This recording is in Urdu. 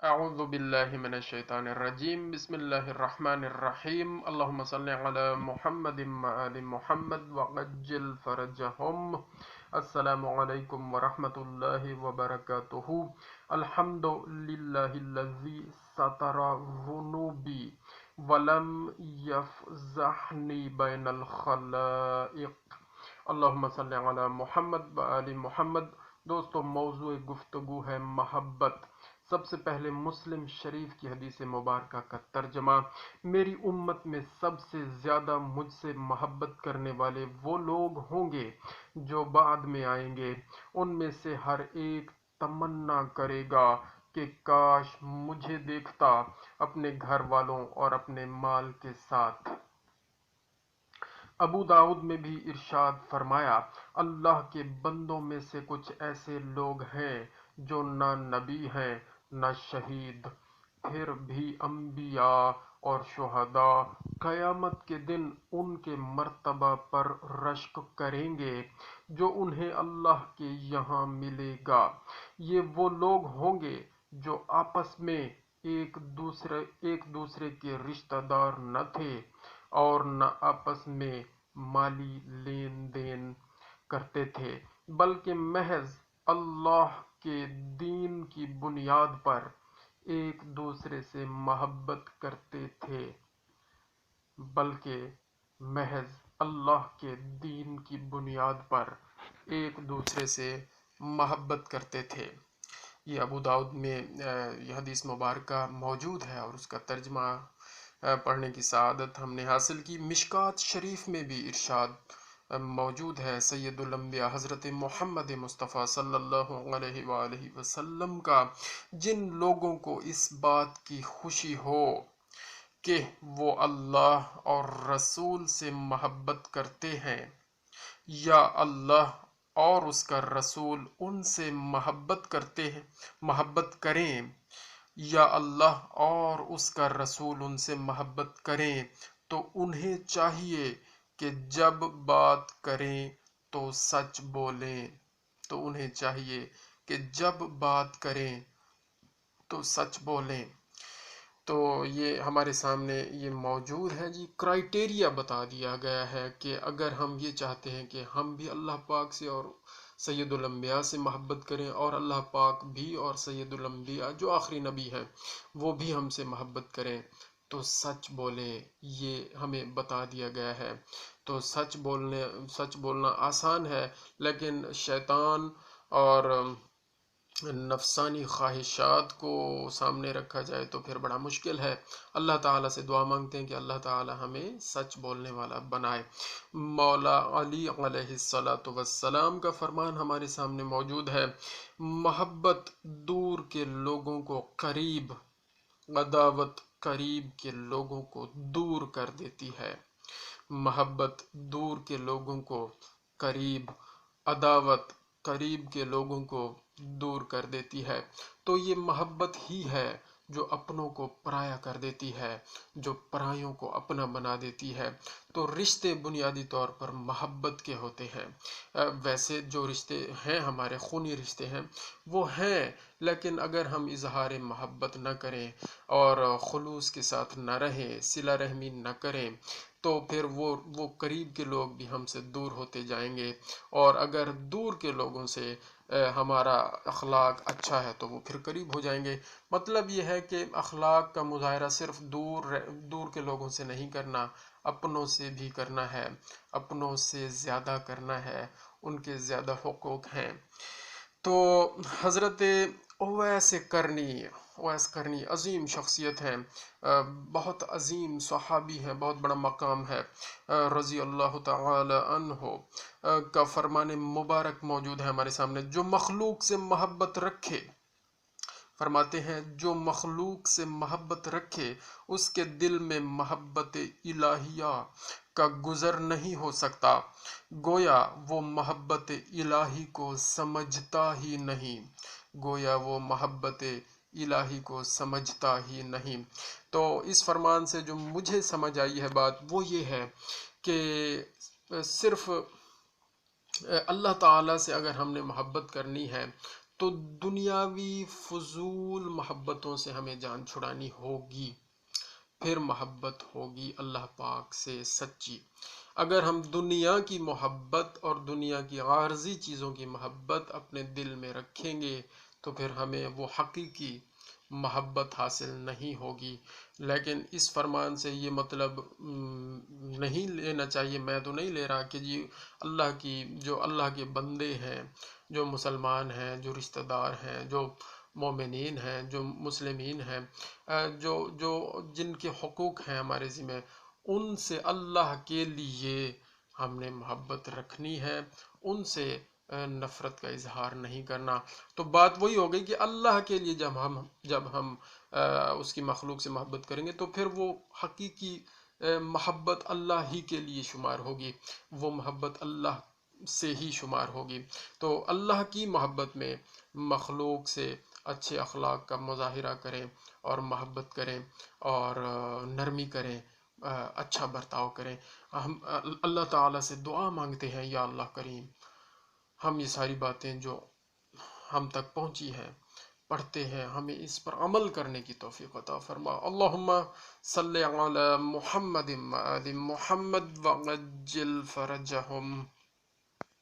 اعوذ باللہ من الشیطان الرجیم بسم اللہ الرحمن الرحیم اللہم صلی علی محمد وآل محمد وعجل فرجہم۔ السلام علیکم ورحمۃ اللہ وبرکاتہ۔ الحمد للہ الذی ستر ذنوبی ولم یفضحنی بین الخلائق۔ اللہم صلی علی محمد وآل محمد۔ دوستو، موضوع گفتگو ہے محبت۔ سب سے پہلے مسلم شریف کی حدیث مبارکہ کا ترجمہ۔ میری امت میں سب سے زیادہ مجھ سے محبت کرنے والے وہ لوگ ہوں گے جو بعد میں آئیں گے۔ ان میں سے ہر ایک تمنا کرے گا کہ کاش مجھے دیکھتا اپنے گھر والوں اور اپنے مال کے ساتھ۔ ابو داؤد میں بھی ارشاد فرمایا، اللہ کے بندوں میں سے کچھ ایسے لوگ ہیں جو نہ نبی ہیں نہ شہید، پھر بھی انبیاء اور شہداء قیامت کے دن ان کے مرتبہ پر رشک کریں گے جو انہیں اللہ کے یہاں ملے گا۔ یہ وہ لوگ ہوں گے جو آپس میں ایک دوسرے کے رشتہ دار نہ تھے اور نہ آپس میں مالی لین دین کرتے تھے، بلکہ محض اللہ کے دین کی بنیاد پر ایک دوسرے سے محبت کرتے تھے بلکہ محض اللہ کے دین کی بنیاد پر ایک دوسرے سے محبت کرتے تھے۔ یہ ابو داؤد میں یہ حدیث مبارکہ موجود ہے اور اس کا ترجمہ پڑھنے کی سعادت ہم نے حاصل کی۔ مشکات شریف میں بھی ارشاد موجود ہے، سید الانبیاء حضرت محمد مصطفیٰ صلی اللہ علیہ وآلہ وسلم کا جن لوگوں کو اس بات کی خوشی ہو کہ وہ اللہ اور رسول سے محبت کرتے ہیں یا اللہ اور اس کا رسول ان سے محبت کریں یا اللہ اور اس کا رسول ان سے محبت کریں، تو انہیں چاہیے کہ جب بات کریں تو سچ بولیں تو یہ ہمارے سامنے یہ موجود ہے جی۔ کرائیٹیریا بتا دیا گیا ہے کہ اگر ہم یہ چاہتے ہیں کہ ہم بھی اللہ پاک سے اور سید الانبیاء سے محبت کریں اور اللہ پاک بھی اور سید الانبیاء جو آخری نبی ہیں وہ بھی ہم سے محبت کریں، تو سچ بولیں، یہ ہمیں بتا دیا گیا ہے۔ تو سچ بولنا آسان ہے، لیکن شیطان اور نفسانی خواہشات کو سامنے رکھا جائے تو پھر بڑا مشکل ہے۔ اللہ تعالیٰ سے دعا مانگتے ہیں کہ اللہ تعالیٰ ہمیں سچ بولنے والا بنائے۔ مولا علی علیہ السلام کا فرمان ہمارے سامنے موجود ہے، محبت دور کے لوگوں کو قریب، عداوت قریب کے لوگوں کو دور کر دیتی ہے۔ محبت دور کے لوگوں کو قریب، عداوت قریب کے لوگوں کو دور کر دیتی ہے۔ تو یہ محبت ہی ہے جو اپنوں کو پرایا کر دیتی ہے، جو پرایوں کو اپنا بنا دیتی ہے۔ تو رشتے بنیادی طور پر محبت کے ہوتے ہیں۔ ویسے جو رشتے ہیں ہمارے خونی رشتے ہیں وہ ہیں، لیکن اگر ہم اظہار محبت نہ کریں اور خلوص کے ساتھ نہ رہیں، صلہ رحمی نہ کریں، تو پھر وہ قریب کے لوگ بھی ہم سے دور ہوتے جائیں گے، اور اگر دور کے لوگوں سے ہمارا اخلاق اچھا ہے تو وہ پھر قریب ہو جائیں گے۔ مطلب یہ ہے کہ اخلاق کا مظاہرہ صرف دور کے لوگوں سے نہیں کرنا، اپنوں سے بھی کرنا ہے، اپنوں سے زیادہ کرنا ہے، ان کے زیادہ حقوق ہیں۔ تو حضرت اویس کرنی عظیم شخصیت ہیں، بہت عظیم صحابی ہیں، بہت بڑا مقام ہے، رضی اللہ تعالی عنہ کا فرمان مبارک موجود ہے ہمارے سامنے۔ جو مخلوق سے محبت رکھے، فرماتے ہیں جو مخلوق سے محبت رکھے اس کے دل میں محبت الہیہ کا گزر نہیں ہو سکتا، گویا وہ محبت الہی کو سمجھتا ہی نہیں۔ تو اس فرمان سے جو مجھے سمجھ آئی ہے بات وہ یہ ہے کہ صرف اللہ تعالیٰ سے اگر ہم نے محبت کرنی ہے تو دنیاوی فضول محبتوں سے ہمیں جان چھڑانی ہوگی، پھر محبت ہوگی اللہ پاک سے سچی۔ اگر ہم دنیا کی محبت اور دنیا کی عارضی چیزوں کی محبت اپنے دل میں رکھیں گے تو پھر ہمیں وہ حقیقی محبت حاصل نہیں ہوگی۔ لیکن اس فرمان سے یہ مطلب نہیں لینا چاہیے، میں تو نہیں لے رہا کہ جی اللہ کے بندے ہیں، جو مسلمان ہیں، جو رشتہ دار ہیں، جو مومنین ہیں، جو مسلمین ہیں، جو جن کے حقوق ہیں ہمارے ذمہ، ان سے اللہ کے لیے ہم نے محبت رکھنی ہے، ان سے نفرت کا اظہار نہیں کرنا۔ تو بات وہی ہو گئی کہ اللہ کے لیے جب ہم اس کی مخلوق سے محبت کریں گے تو پھر وہ حقیقی محبت اللہ ہی کے لیے شمار ہوگی، وہ محبت اللہ سے ہی شمار ہوگی۔ تو اللہ کی محبت میں مخلوق سے اچھے اخلاق کا مظاہرہ کریں اور محبت کریں اور نرمی کریں، اچھا برتاؤ کریں۔ ہم اللہ تعالیٰ سے دعا مانگتے ہیں، یا اللہ کریم ہم یہ ساری باتیں جو ہم تک پہنچی ہیں پڑھتے ہیں، ہمیں اس پر عمل کرنے کی توفیق عطا فرما۔ اللہم صلی علی محمد و آل محمد وعجل فرجہم۔